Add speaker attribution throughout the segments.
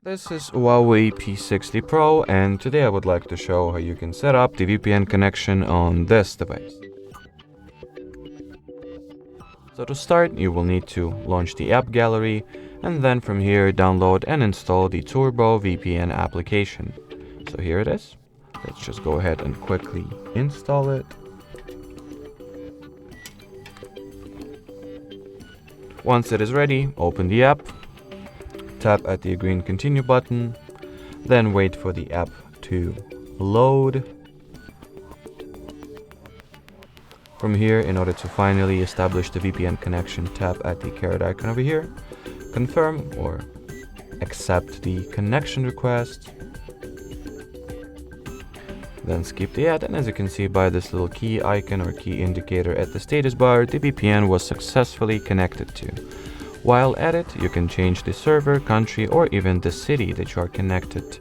Speaker 1: This is HUAWEI P60 Pro, and today I would like to show how you can set up the VPN connection on this device. So to start, you will need to launch the app gallery, and then from here download and install the Turbo VPN application. So here it is. Let's just go ahead and quickly install it. Once it is ready, open the app, tap at the green continue button, then wait for the app to load. From here, in order to finally establish the VPN connection, tap at the caret icon over here, confirm or accept the connection request, then skip the ad, and as you can see by this little key icon or key indicator at the status bar, the VPN was successfully connected to. While at it, you can change the server, country, or even the city that you are connected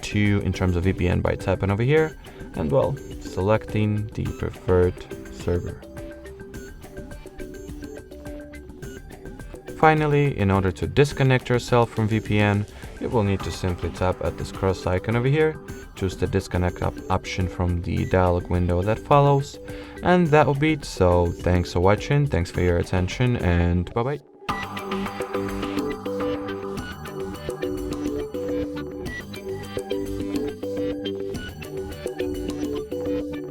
Speaker 1: to in terms of VPN by tapping over here and, well, selecting the preferred server. Finally, in order to disconnect yourself from VPN, you will need to simply tap at this cross icon over here, choose the disconnect option from the dialog window that follows, and that will be it. So thanks for watching, thanks for your attention, and bye bye.